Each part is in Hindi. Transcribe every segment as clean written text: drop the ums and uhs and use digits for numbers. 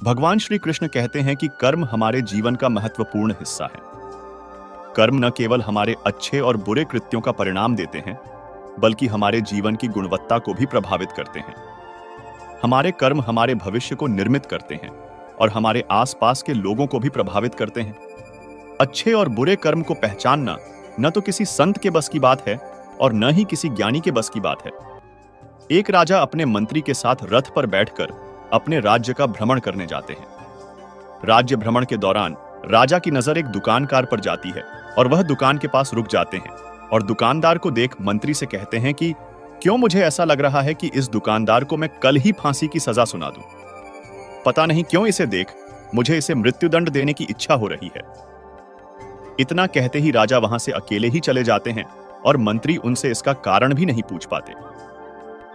भगवान श्री कृष्ण कहते हैं कि कर्म हमारे जीवन का महत्वपूर्ण हिस्सा है। कर्म न केवल हमारे अच्छे और बुरे कृत्यों का परिणाम देते हैं, बल्कि हमारे जीवन की गुणवत्ता को भी प्रभावित करते हैं। हमारे कर्म हमारे भविष्य को निर्मित करते हैं और हमारे आसपास के लोगों को भी प्रभावित करते हैं। अच्छे और बुरे कर्म को पहचानना न तो किसी संत के बस की बात है और न ही किसी ज्ञानी के बस की बात है। एक राजा अपने मंत्री के साथ रथ पर बैठकर अपने राज्य का भ्रमण करने जाते हैं। राज्य भ्रमण के दौरान राजा की नजर एक दुकानकार पर जाती है और वह दुकान के पास रुक जाते हैं और दुकानदार को देख मंत्री से कहते हैं कि क्यों मुझे ऐसा लग रहा है कि इस दुकानदार को मैं कल ही फांसी की सजा सुना दूं। पता नहीं क्यों इसे देख मुझे इसे मृत्युदंड देने की इच्छा हो रही है। इतना कहते ही राजा वहां से अकेले ही चले जाते हैं और मंत्री उनसे इसका कारण भी नहीं पूछ पाते।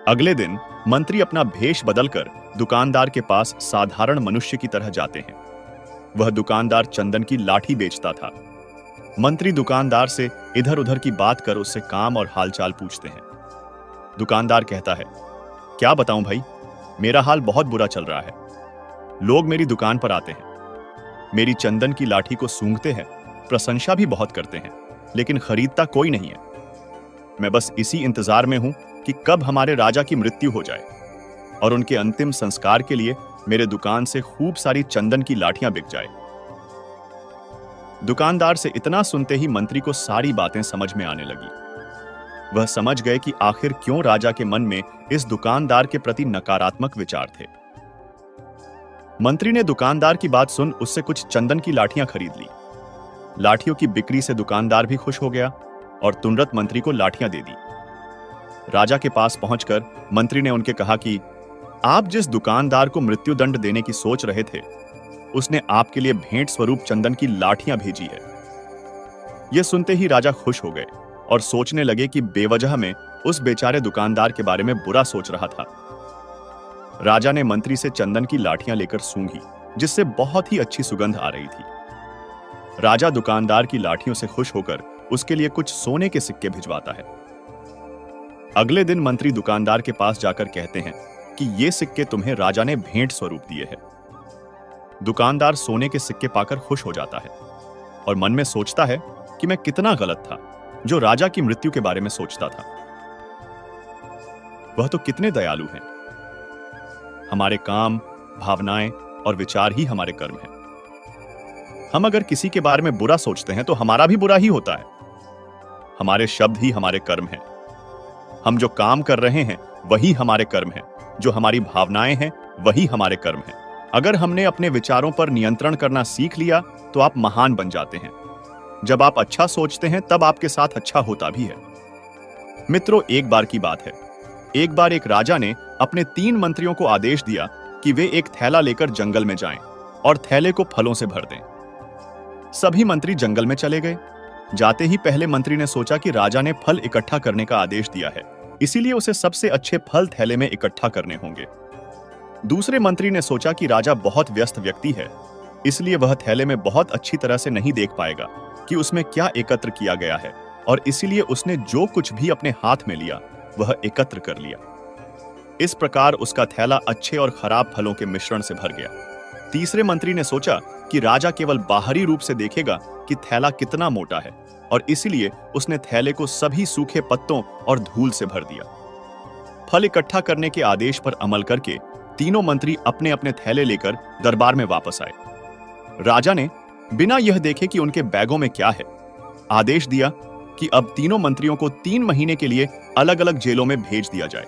अगले दिन मंत्री अपना भेष बदलकर दुकानदार के पास साधारण मनुष्य की तरह जाते हैं। वह दुकानदार चंदन की लाठी बेचता था। मंत्री दुकानदार से इधर उधर की बात कर उससे काम और हालचाल पूछते हैं। दुकानदार कहता है, क्या बताऊं भाई, मेरा हाल बहुत बुरा चल रहा है। लोग मेरी दुकान पर आते हैं, मेरी चंदन की लाठी को सूंघते हैं, प्रशंसा भी बहुत करते हैं, लेकिन खरीदता कोई नहीं है। मैं बस इसी इंतजार में हूं कि कब हमारे राजा की मृत्यु हो जाए और उनके अंतिम संस्कार के लिए मेरे दुकान से खूब सारी चंदन की लाठियां बिक जाए। दुकानदार से इतना सुनते ही मंत्री को सारी बातें समझ में आने लगी। वह समझ गए कि आखिर क्यों राजा के मन में इस दुकानदार के प्रति नकारात्मक विचार थे। मंत्री ने दुकानदार की बात सुन उससे कुछ चंदन की लाठियां खरीद ली। लाठियों की बिक्री से दुकानदार भी खुश हो गया और तुरंत मंत्री को लाठियां दे दी। राजा के पास पहुंचकर मंत्री ने उनके कहा कि आप जिस दुकानदार को मृत्युदंड देने की सोच रहे थे, उसने आपके लिए भेंट स्वरूप चंदन की लाठियां भेजी है। यह सुनते ही राजा खुश हो गए और सोचने लगे कि बेवजह में उस बेचारे दुकानदार के बारे में बुरा सोच रहा था। राजा ने मंत्री से चंदन की लाठियां लेकर सूंघी, जिससे बहुत ही अच्छी सुगंध आ रही थी। राजा दुकानदार की लाठियों से खुश होकर उसके लिए कुछ सोने के सिक्के भिजवाता है। अगले दिन मंत्री दुकानदार के पास जाकर कहते हैं कि ये सिक्के तुम्हें राजा ने भेंट स्वरूप दिए हैं। दुकानदार सोने के सिक्के पाकर खुश हो जाता है और मन में सोचता है कि मैं कितना गलत था जो राजा की मृत्यु के बारे में सोचता था। वह तो कितने दयालु हैं। हमारे काम, भावनाएं और विचार ही हमारे कर्म हैं। हम अगर किसी के बारे में बुरा सोचते हैं तो हमारा भी बुरा ही होता है। हमारे शब्द ही हमारे कर्म हैं। हम जो काम कर रहे हैं वही हमारे कर्म हैं। जो हमारी भावनाएं हैं वही हमारे कर्म हैं। अगर हमने अपने विचारों पर नियंत्रण करना सीख लिया तो आप महान बन जाते हैं। जब आप अच्छा सोचते हैं तब आपके साथ अच्छा होता भी है। मित्रों, एक बार की बात है। एक बार एक राजा ने अपने 3 मंत्रियों को आदेश दिया कि वे एक थैला लेकर जंगल में जाएं और थैले को फलों से भर दें। सभी मंत्री जंगल में चले गए। जाते ही पहले मंत्री ने सोचा कि राजा ने फल इकट्ठा करने का आदेश दिया है, इसीलिए उसे सबसे अच्छे फल थैले में इकट्ठा करने होंगे। दूसरे मंत्री ने सोचा कि राजा बहुत व्यस्त व्यक्ति है, इसलिए वह थैले में बहुत अच्छी तरह से नहीं देख पाएगा कि उसमें क्या एकत्र किया गया है, और इसीलिए उसने जो कुछ भी अपने हाथ में लिया वह एकत्र कर लिया। इस प्रकार उसका थैला अच्छे और खराब फलों के मिश्रण से भर गया। तीसरे मंत्री ने सोचा कि राजा केवल बाहरी रूप से देखेगा कि थैला कितना मोटा है, और इसीलिए उसने थैले को सभी सूखे पत्तों और धूल से भर दिया। फल इकट्ठा करने के आदेश पर अमल करके तीनों मंत्री अपने अपने थैले लेकर दरबार में वापस आए। राजा ने बिना यह देखे कि उनके बैगों में क्या है, आदेश दिया कि अब तीनों मंत्रियों को 3 महीने के लिए अलग अलग जेलों में भेज दिया जाए,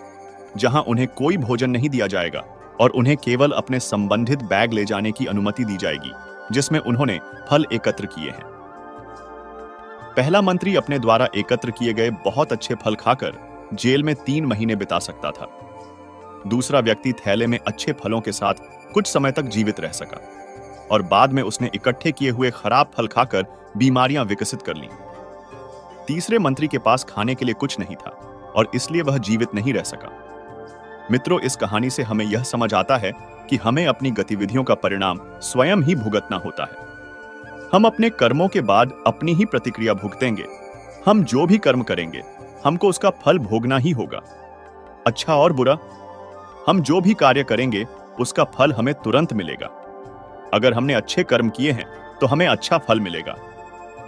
जहां उन्हें कोई भोजन नहीं दिया जाएगा और उन्हें केवल अपने संबंधित बैग ले जाने की अनुमति दी जाएगी जिसमें उन्होंने फल एकत्र किए हैं। पहला मंत्री अपने द्वारा एकत्र किए गए बहुत अच्छे फल खाकर जेल में 3 महीने बिता सकता था। दूसरा व्यक्ति थैले में अच्छे फलों के साथ कुछ समय तक जीवित रह सका और बाद में उसने इकट्ठे किए हुए खराब फल खाकर बीमारियां विकसित कर लीं। तीसरे मंत्री के पास खाने के लिए कुछ नहीं था और इसलिए वह जीवित नहीं रह सका। मित्रों, इस कहानी से हमें यह समझ आता है कि हमें अपनी गतिविधियों का परिणाम स्वयं ही भुगतना होता है। हम अपने कर्मों के बाद अपनी ही प्रतिक्रिया भुगतेंगे। हम जो भी कर्म करेंगे हमको उसका फल भोगना ही होगा। अच्छा और बुरा, हम जो भी कार्य करेंगे उसका फल हमें तुरंत मिलेगा। अगर हमने अच्छे कर्म किए हैं तो हमें अच्छा फल मिलेगा,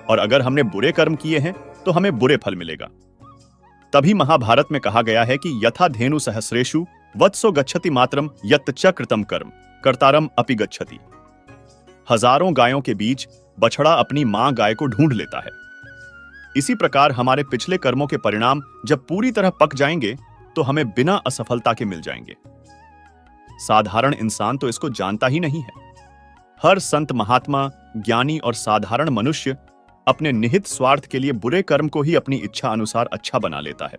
और अगर हमने बुरे कर्म किए हैं तो हमें बुरे फल मिलेगा। तभी महाभारत में कहा गया है कि यथा धेनु सहस्रेषु वत्सो गच्छति मात्रम यत् च कृतम कर्म कर्तारम अपि गच्छति। हजारों गायों के बीच बछड़ा अपनी मां गाय को ढूंढ लेता है। इसी प्रकार हमारे पिछले कर्मों के परिणाम जब पूरी तरह पक जाएंगे तो हमें बिना असफलता के मिल जाएंगे। साधारण इंसान तो इसको जानता ही नहीं है। हर संत महात्मा, ज्ञानी और साधारण मनुष्य अपने निहित स्वार्थ के लिए बुरे कर्म को ही अपनी इच्छा अनुसार अच्छा बना लेता है।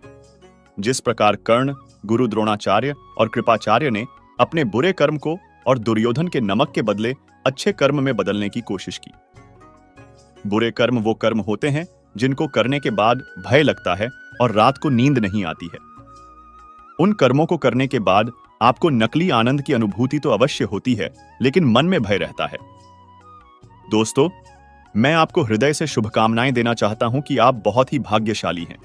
जिस प्रकार कर्ण, गुरु द्रोणाचार्य और कृपाचार्य ने अपने बुरे कर्म को और दुर्योधन के नमक के बदले अच्छे कर्म में बदलने की कोशिश की। बुरे कर्म वो कर्म होते हैं जिनको करने के बाद भय लगता है और रात को नींद नहीं आती है। उन कर्मों को करने के बाद आपको नकली आनंद की अनुभूति तो अवश्य होती है, लेकिन मन में भय रहता है। दोस्तों, मैं आपको हृदय से शुभकामनाएं देना चाहता हूं कि आप बहुत ही भाग्यशाली हैं,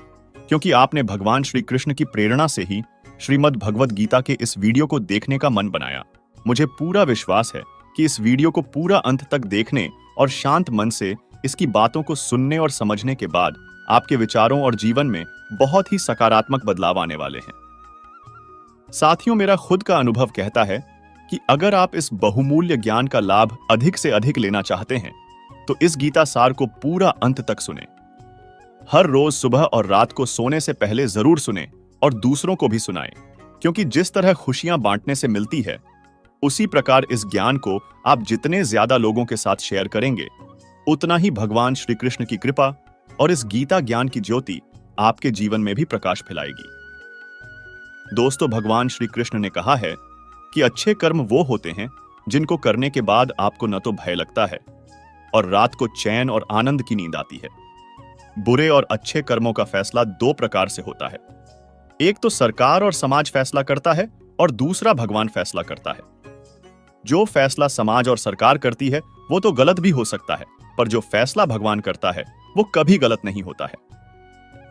क्योंकि आपने भगवान श्री कृष्ण की प्रेरणा से ही श्रीमद् भगवद गीता के इस वीडियो को देखने का मन बनाया। मुझे पूरा विश्वास है कि इस वीडियो को पूरा अंत तक देखने और शांत मन से इसकी बातों को सुनने और समझने के बाद आपके विचारों और जीवन में बहुत ही सकारात्मक बदलाव आने वाले हैं। साथियों, मेरा खुद का अनुभव कहता है कि अगर आप इस बहुमूल्य ज्ञान का लाभ अधिक से अधिक लेना चाहते हैं तो इस गीता सार को पूरा अंत तक सुनें। हर रोज सुबह और रात को सोने से पहले जरूर सुनें और दूसरों को भी सुनाएं, क्योंकि जिस तरह खुशियां बांटने से मिलती है, उसी प्रकार इस ज्ञान को आप जितने ज्यादा लोगों के साथ शेयर करेंगे, उतना ही भगवान श्री कृष्ण की कृपा और इस गीता ज्ञान की ज्योति आपके जीवन में भी प्रकाश फैलाएगी। दोस्तों, भगवान श्री कृष्ण ने कहा है कि अच्छे कर्म वो होते हैं जिनको करने के बाद आपको न तो भय लगता है और रात को चैन और आनंद की नींद आती है। बुरे और अच्छे कर्मों का फैसला दो प्रकार से होता है। एक तो सरकार और समाज फैसला करता है और दूसरा भगवान फैसला करता है। जो फैसला समाज और सरकार करती है वो तो गलत भी हो सकता है, पर जो फैसला भगवान करता है वो कभी गलत नहीं होता है।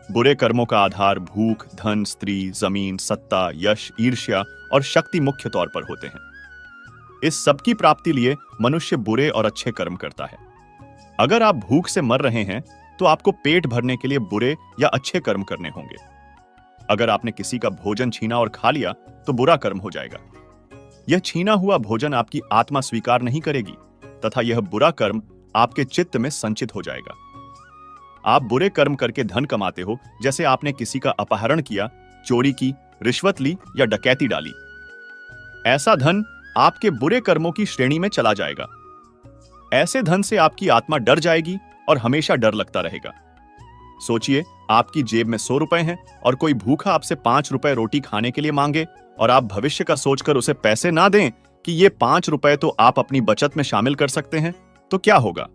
बुरे कर्मों का आधार भूख, धन, स्त्री, जमीन, सत्ता, यश, ईर्ष्या और शक्ति मुख्य तौर पर होते हैं। इस सब की प्राप्ति लिए मनुष्य बुरे और अच्छे कर्म करता है। अगर आप भूख से मर रहे हैं तो आपको पेट भरने के लिए बुरे या अच्छे कर्म करने होंगे। अगर आपने किसी का भोजन छीना और खा लिया तो बुरा कर्म हो जाएगा। यह छीना हुआ भोजन आपकी आत्मा स्वीकार नहीं करेगी तथा यह बुरा कर्म आपके चित्त में संचित हो जाएगा। आप बुरे कर्म करके धन कमाते हो, जैसे आपने किसी का अपहरण किया, चोरी की, रिश्वत ली या डकैती डाली। ऐसा धन आपके बुरे कर्मों की श्रेणी में चला जाएगा। ऐसे धन से आपकी आत्मा डर जाएगी और हमेशा डर लगता रहेगा। सोचिए, आपकी जेब में 100 रुपए हैं और कोई भूखा आपसे 5 रुपए रोटी खाने के लिए मांगे और आप भविष्य का सोचकर उसे पैसे ना दें कि ये 5 रुपए तो आप अपनी बचत में शामिल कर सकते हैं, तो क्या होगा?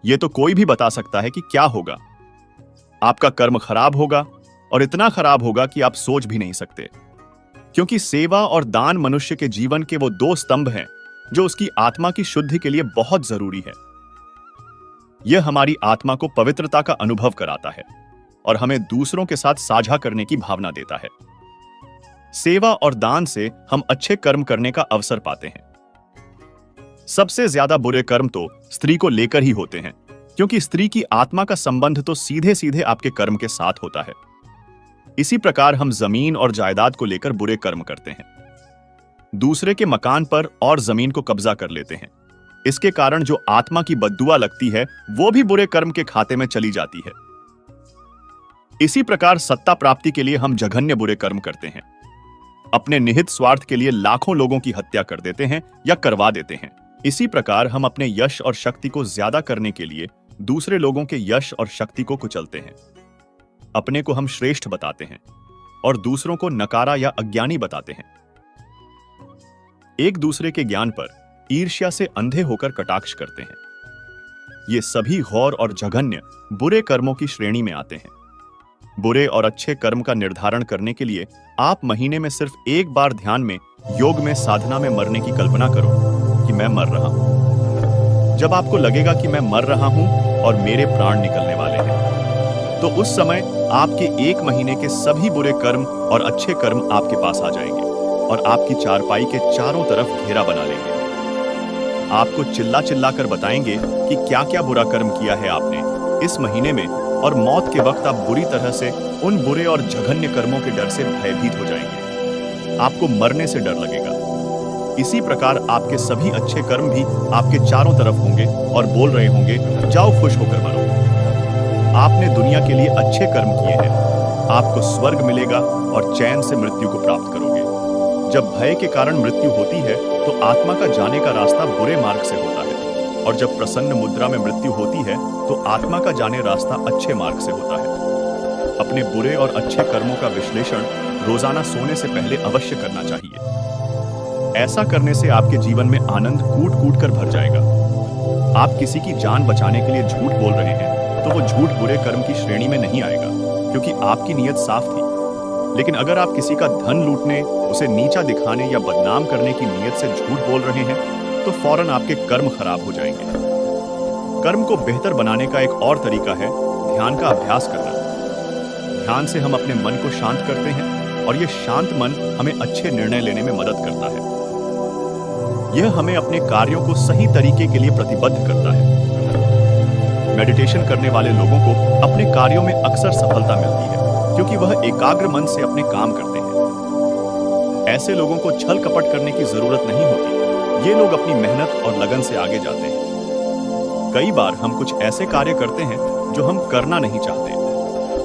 ये तो कोई भी बता सकता है कि क्या होगा। आपका कर्म खराब होगा और इतना खराब होगा कि आप सोच भी नहीं सकते, क्योंकि सेवा और दान मनुष्य के जीवन के वो दो स्तंभ हैं जो उसकी आत्मा की शुद्धि के लिए बहुत जरूरी है। यह हमारी आत्मा को पवित्रता का अनुभव कराता है और हमें दूसरों के साथ साझा करने की भावना देता है। सेवा और दान से हम अच्छे कर्म करने का अवसर पाते हैं। सबसे ज्यादा बुरे कर्म तो स्त्री को लेकर ही होते हैं, क्योंकि स्त्री की आत्मा का संबंध तो सीधे सीधे आपके कर्म के साथ होता है। इसी प्रकार हम जमीन और जायदाद को लेकर बुरे कर्म करते हैं। दूसरे के मकान पर और जमीन को कब्जा कर लेते हैं। इसके कारण जो आत्मा की बद्दुआ लगती है वो भी बुरे कर्म के खाते में चली जाती है। इसी प्रकार सत्ता प्राप्ति के लिए हम जघन्य बुरे कर्म करते हैं। अपने निहित स्वार्थ के लिए लाखों लोगों की हत्या कर देते हैं या करवा देते हैं। इसी प्रकार हम अपने यश और शक्ति को ज्यादा करने के लिए दूसरे लोगों के यश और शक्ति को कुचलते हैं। अपने को हम श्रेष्ठ बताते हैं और दूसरों को नकारा या अज्ञानी बताते हैं। एक दूसरे के ज्ञान पर ईर्ष्या से अंधे होकर कटाक्ष करते हैं। ये सभी घोर और जघन्य बुरे कर्मों की श्रेणी में आते हैं। बुरे और अच्छे कर्म का निर्धारण करने के लिए आप महीने में सिर्फ एक बार ध्यान में, योग में, साधना में मरने की कल्पना करो कि मैं मर रहा हूं। जब आपको लगेगा कि मैं मर रहा हूं और मेरे प्राण निकलने वाले हैं, तो उस समय आपके 1 महीने के सभी बुरे कर्म और अच्छे कर्म आपके पास आ जाएंगे और आपकी चारपाई के चारों तरफ घेरा बना लेंगे। आपको चिल्ला चिल्ला कर बताएंगे कि क्या क्या बुरा कर्म किया है आपने इस महीने में, और मौत के वक्त आप बुरी तरह से उन बुरे और जघन्य कर्मों के डर से भयभीत हो जाएंगे। आपको मरने से डर लगेगा। इसी प्रकार आपके सभी अच्छे कर्म भी आपके चारों तरफ होंगे और बोल रहे होंगे, जाओ खुश होकर मरो। आपने दुनिया के लिए अच्छे कर्म किए हैं, आपको स्वर्ग मिलेगा और चैन से मृत्यु को प्राप्त करोगे। जब भय के कारण मृत्यु होती है तो आत्मा का जाने का रास्ता बुरे मार्ग से होता है, और जब प्रसन्न मुद्रा में मृत्यु होती है तो आत्मा का जाने रास्ता अच्छे मार्ग से होता है। अपने बुरे और अच्छे कर्मों का विश्लेषण रोजाना सोने से पहले अवश्य करना चाहिए। ऐसा करने से आपके जीवन में आनंद कूट कूट कर भर जाएगा। आप किसी की जान बचाने के लिए झूठ बोल रहे हैं तो वो झूठ बुरे कर्म की श्रेणी में नहीं आएगा, क्योंकि आपकी नीयत साफ थी। लेकिन अगर आप किसी का धन लूटने, उसे नीचा दिखाने या बदनाम करने की नीयत से झूठ बोल रहे हैं तो फौरन आपके कर्म खराब हो जाएंगे। कर्म को बेहतर बनाने का एक और तरीका है ध्यान का अभ्यास करना। ध्यान से हम अपने मन को शांत करते हैं और यह शांत मन हमें अच्छे निर्णय लेने में मदद करता है। यह हमें अपने कार्यों को सही तरीके के लिए प्रतिबद्ध करता है। मेडिटेशन करने वाले लोगों को अपने कार्यों में अक्सर सफलता मिलती है, क्योंकि वह एकाग्र मन से अपने काम करते हैं। ऐसे लोगों को छल कपट करने की जरूरत नहीं होती। ये लोग अपनी मेहनत और लगन से आगे जाते हैं। कई बार हम कुछ ऐसे कार्य करते हैं जो हम करना नहीं चाहते,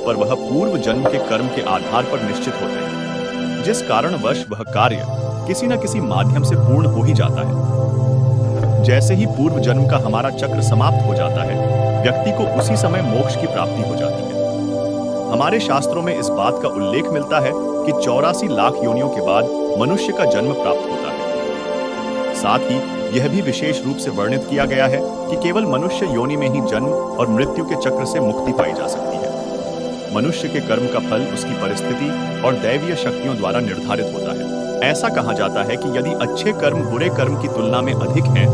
पर वह पूर्व जन्म के कर्म के आधार पर निश्चित होते हैं, जिस कारणवश वह कार्य किसी न किसी माध्यम से पूर्ण हो ही जाता है। जैसे ही पूर्व जन्म का हमारा चक्र समाप्त हो जाता है, व्यक्ति को उसी समय मोक्ष की प्राप्ति हो जाती है। हमारे शास्त्रों में इस बात का उल्लेख मिलता है कि 84 लाख योनियों के बाद मनुष्य का जन्म प्राप्त होता है। साथ ही यह भी विशेष रूप से वर्णित किया गया है कि केवल मनुष्य योनि में ही जन्म और मृत्यु के चक्र से मुक्ति पाई जा सकती है। मनुष्य के कर्म का फल उसकी परिस्थिति और दैवीय शक्तियों द्वारा निर्धारित होता है। ऐसा कहा जाता है कि यदि अच्छे कर्म बुरे कर्म की तुलना में अधिक हैं,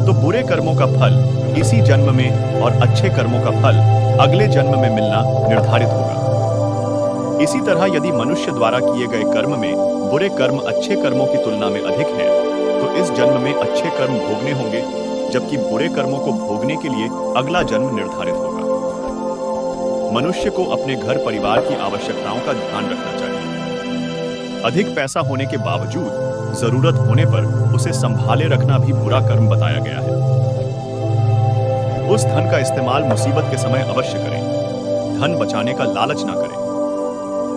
तो बुरे कर्मों का फल इसी जन्म में और अच्छे कर्मों का फल अगले जन्म में मिलना निर्धारित होगा। इसी तरह यदि मनुष्य द्वारा किए गए कर्म में बुरे कर्म अच्छे कर्मों की तुलना में अधिक हैं, तो इस जन्म में अच्छे कर्म भोगने होंगे, जबकि बुरे कर्मों को भोगने के लिए अगला जन्म निर्धारित होगा। मनुष्य को अपने घर परिवार की आवश्यकताओं का ध्यान रखना चाहिए। अधिक पैसा होने के बावजूद जरूरत होने पर उसे संभाले रखना भी बुरा कर्म बताया गया है। उस धन का इस्तेमाल मुसीबत के समय अवश्य करें। धन बचाने का लालच ना करें।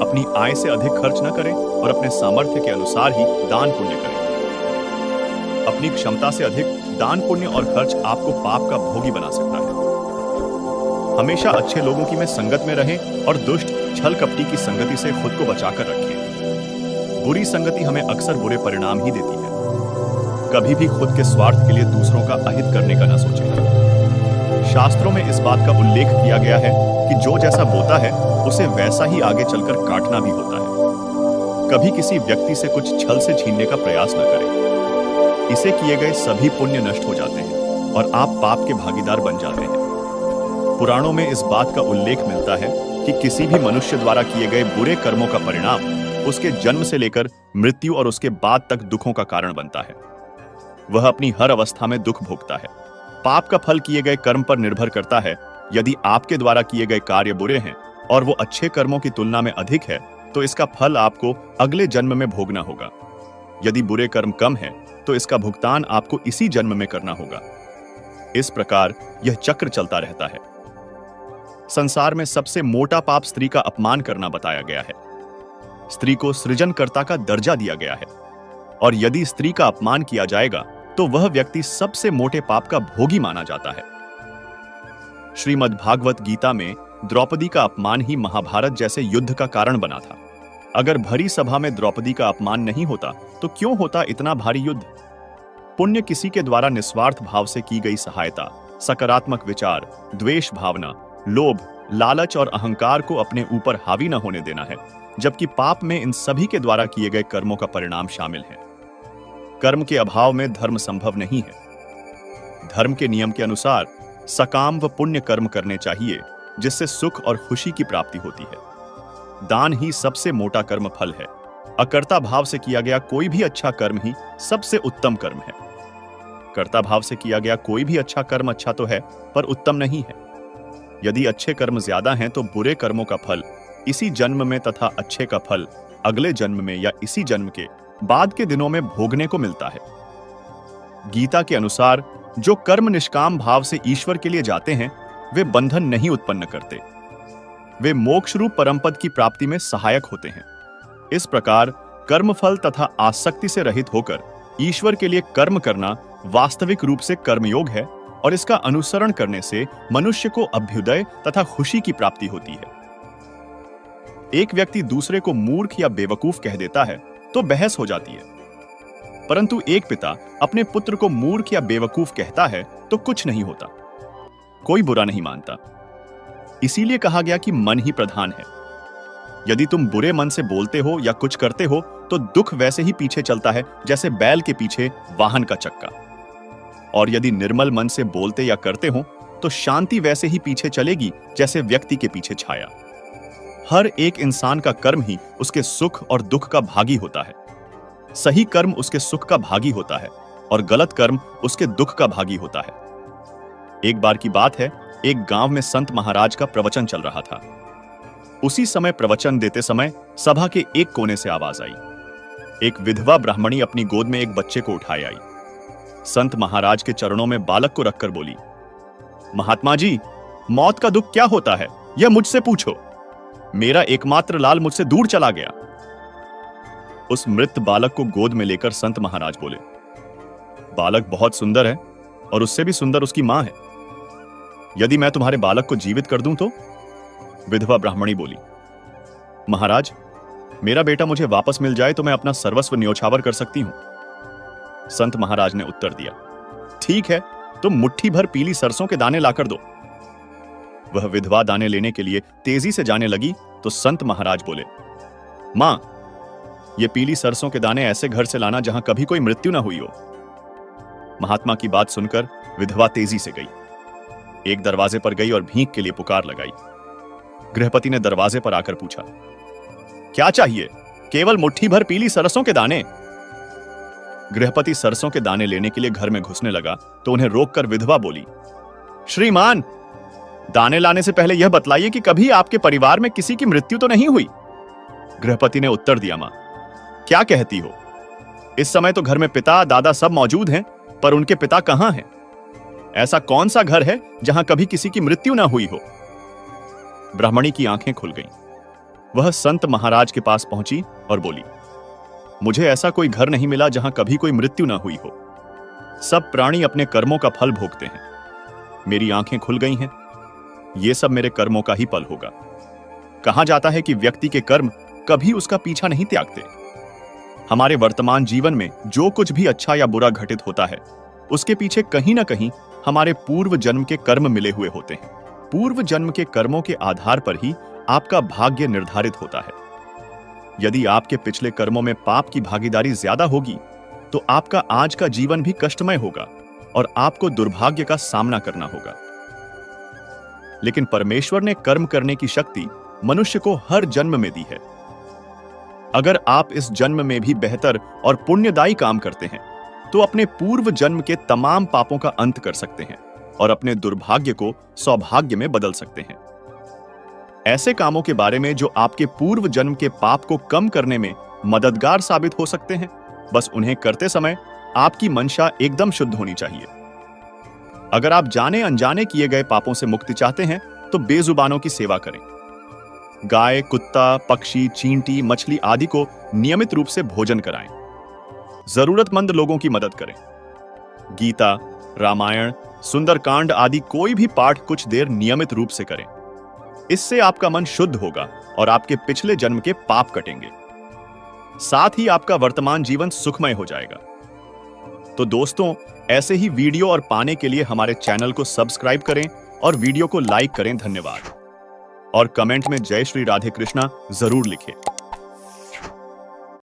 अपनी आय से अधिक खर्च न करें और अपने सामर्थ्य के अनुसार ही दान पुण्य करें। अपनी क्षमता से अधिक दान पुण्य और खर्च आपको पाप का भोगी बना सकता है। हमेशा अच्छे लोगों की में संगत में रहें और दुष्ट छल कपटी की संगति से खुद को बचाकर रखें। बुरी संगति हमें अक्सर बुरे परिणाम ही देती है। कभी भी खुद के स्वार्थ के लिए दूसरों का अहित करने का न सोचें। शास्त्रों में इस बात का उल्लेख किया गया है कि जो जैसा बोता है उसे वैसा ही आगे चलकर काटना भी होता है। कभी किसी व्यक्ति से कुछ छल से छीनने का प्रयास न करें। इसे किए गए सभी पुण्य नष्ट हो जाते हैं और आप पाप के भागीदार बन जाते हैं। पुराणों में इस बात का उल्लेख मिलता है कि किसी भी मनुष्य द्वारा किए गए बुरे कर्मों का परिणाम उसके जन्म से लेकर मृत्यु और उसके बाद तक दुखों का कारण बनता है। वह अपनी हर अवस्था में दुख भोगता है। पाप का फल किए गए कर्म पर निर्भर करता है। यदि आपके द्वारा किए गए कार्य बुरे हैं और वो अच्छे कर्मों की तुलना में अधिक है, तो इसका फल आपको अगले जन्म में भोगना होगा। यदि बुरे कर्म कम है, तो इसका भुगतान आपको इसी जन्म में करना होगा। इस प्रकार यह चक्र चलता रहता है। संसार में सबसे मोटा पाप स्त्री का अपमान करना बताया गया है। स्त्री को सृजनकर्ता का दर्जा दिया गया है, और यदि स्त्री का अपमान किया जाएगा तो वह व्यक्ति सबसे मोटे पाप का भोगी माना जाता है। श्रीमद् भागवत गीता में द्रौपदी का अपमान ही महाभारत जैसे युद्ध का कारण बना था। अगर भरी सभा में द्रौपदी का अपमान नहीं होता तो क्यों होता इतना भारी युद्ध? पुण्य किसी के द्वारा निस्वार्थ भाव से की गई सहायता, सकारात्मक विचार, द्वेष भावना, लोभ, लालच और अहंकार को अपने ऊपर हावी न होने देना है, जबकि पाप में इन सभी के द्वारा किए गए कर्मों का परिणाम शामिल है। कर्म के अभाव में धर्म संभव नहीं है। धर्म के नियम के अनुसार सकाम व पुण्य कर्म करने चाहिए, जिससे सुख और खुशी की प्राप्ति होती है। दान ही सबसे मोटा कर्म फल है। अकर्ता भाव से किया गया कोई भी अच्छा कर्म ही सबसे उत्तम कर्म है। कर्ता भाव से किया गया कोई भी अच्छा कर्म अच्छा तो है, पर उत्तम नहीं है। यदि अच्छे कर्म ज्यादा हैं तो बुरे कर्मों का फल इसी जन्म में तथा अच्छे का फल अगले जन्म में या इसी जन्म के बाद के दिनों में भोगने को मिलता है। गीता के अनुसार जो कर्म निष्काम भाव से ईश्वर के लिए जाते हैं वे बंधन नहीं उत्पन्न करते, वे मोक्ष रूप परमपद की प्राप्ति में सहायक होते हैं। इस प्रकार कर्मफल तथा आसक्ति से रहित होकर ईश्वर के लिए कर्म करना वास्तविक रूप से कर्मयोग है और इसका अनुसरण करने से मनुष्य को अभ्युदय तथा खुशी की प्राप्ति होती है। एक व्यक्ति दूसरे को मूर्ख या बेवकूफ कह देता है तो बहस हो जाती है, परंतु एक पिता अपने पुत्र को मूर्ख या बेवकूफ कहता है तो कुछ नहीं होता, कोई बुरा नहीं मानता। इसीलिए कहा गया कि मन ही प्रधान है। यदि तुम बुरे मन से बोलते हो या कुछ करते हो तो दुख वैसे ही पीछे चलता है जैसे बैल के पीछे वाहन का चक्का, और यदि निर्मल मन से बोलते या करते हो तो शांति वैसे ही पीछे चलेगी जैसे व्यक्ति के पीछे छाया। हर एक इंसान का कर्म ही उसके सुख और दुख का भागी होता है। सही कर्म उसके सुख का भागी होता है और गलत कर्म उसके दुख का भागी होता है। एक बार की बात है, एक गांव में संत महाराज का प्रवचन चल रहा था। उसी समय प्रवचन देते समय सभा के एक कोने से आवाज आई। एक विधवा ब्राह्मणी अपनी गोद में एक बच्चे को उठाए आई। संत महाराज के चरणों में बालक को रखकर बोली, महात्मा जी, मौत का दुख क्या होता है यह मुझसे पूछो। मेरा एकमात्र लाल मुझसे दूर चला गया। उस मृत बालक को गोद में लेकर संत महाराज बोले, बालक बहुत सुंदर है और उससे भी सुंदर उसकी मां है। यदि मैं तुम्हारे बालक को जीवित कर दूं तो? विधवा ब्राह्मणी बोली, महाराज, मेरा बेटा मुझे वापस मिल जाए तो मैं अपना सर्वस्व न्योछावर कर सकती हूं। संत महाराज ने उत्तर दिया, ठीक है, तुम मुट्ठी भर पीली सरसों के दाने लाकर दो। वह विधवा दाने लेने के लिए तेजी से जाने लगी तो संत महाराज बोले, मां, ये पीली सरसों के दाने ऐसे घर से लाना जहां कभी कोई मृत्यु ना हुई हो। महात्मा की बात सुनकर विधवा तेजी से गई, एक दरवाजे पर गई और भीख के लिए पुकार लगाई। गृहपति ने दरवाजे पर आकर पूछा, क्या चाहिए? केवल मुट्ठी भर पीली सरसों के दाने। गृहपति सरसों के दाने लेने के लिए घर में घुसने लगा तो उन्हें रोककर विधवा बोली, श्रीमान, दाने लाने से पहले यह बतलाइए कि कभी आपके परिवार में किसी की मृत्यु तो नहीं हुई? गृहपति ने उत्तर दिया, मां, क्या कहती हो? इस समय तो घर में पिता दादा सब मौजूद हैं, पर उनके पिता कहां हैं? ऐसा कौन सा घर है जहां कभी किसी की मृत्यु ना हुई हो? ब्राह्मणी की आंखें खुल गईं। वह संत महाराज के पास पहुंची और बोली, मुझे ऐसा कोई घर नहीं मिला जहां कभी कोई मृत्यु ना हुई हो। सब प्राणी अपने कर्मों का फल भोगते हैं। मेरी आंखें खुल गई हैं, ये सब मेरे कर्मों का ही फल होगा। कहा जाता है कि व्यक्ति के कर्म कभी उसका पीछा नहीं त्यागते। हमारे वर्तमान जीवन में जो कुछ भी अच्छा या बुरा घटित होता है उसके पीछे कहीं ना कहीं हमारे पूर्व जन्म के कर्म मिले हुए होते हैं। पूर्व जन्म के कर्मों के आधार पर ही आपका भाग्य निर्धारित होता है। यदि आपके पिछले कर्मों में पाप की भागीदारी ज्यादा होगी तो आपका आज का जीवन भी कष्टमय होगा और आपको दुर्भाग्य का सामना करना होगा। लेकिन परमेश्वर ने कर्म करने की शक्ति मनुष्य को हर जन्म में दी है। अगर आप इस जन्म में भी बेहतर और पुण्यदायी काम करते हैं तो अपने पूर्व जन्म के तमाम पापों का अंत कर सकते हैं और अपने दुर्भाग्य को सौभाग्य में बदल सकते हैं। ऐसे कामों के बारे में जो आपके पूर्व जन्म के पाप को कम करने में मददगार साबित हो सकते हैं, बस उन्हें करते समय आपकी मंशा एकदम शुद्ध होनी चाहिए। अगर आप जाने अनजाने किए गए पापों से मुक्ति चाहते हैं तो बेजुबानों की सेवा करें। गाय, कुत्ता, पक्षी, चींटी, मछली आदि को नियमित रूप से भोजन कराएं। जरूरतमंद लोगों की मदद करें। गीता, रामायण, सुंदरकांड आदि कोई भी पाठ कुछ देर नियमित रूप से करें। इससे आपका मन शुद्ध होगा और आपके पिछले जन्म के पाप कटेंगे। साथ ही आपका वर्तमान जीवन सुखमय हो जाएगा। तो दोस्तों, ऐसे ही वीडियो और पाने के लिए हमारे चैनल को सब्सक्राइब करें और वीडियो को लाइक करें। धन्यवाद। और कमेंट में जय श्री राधे कृष्णा जरूर लिखें।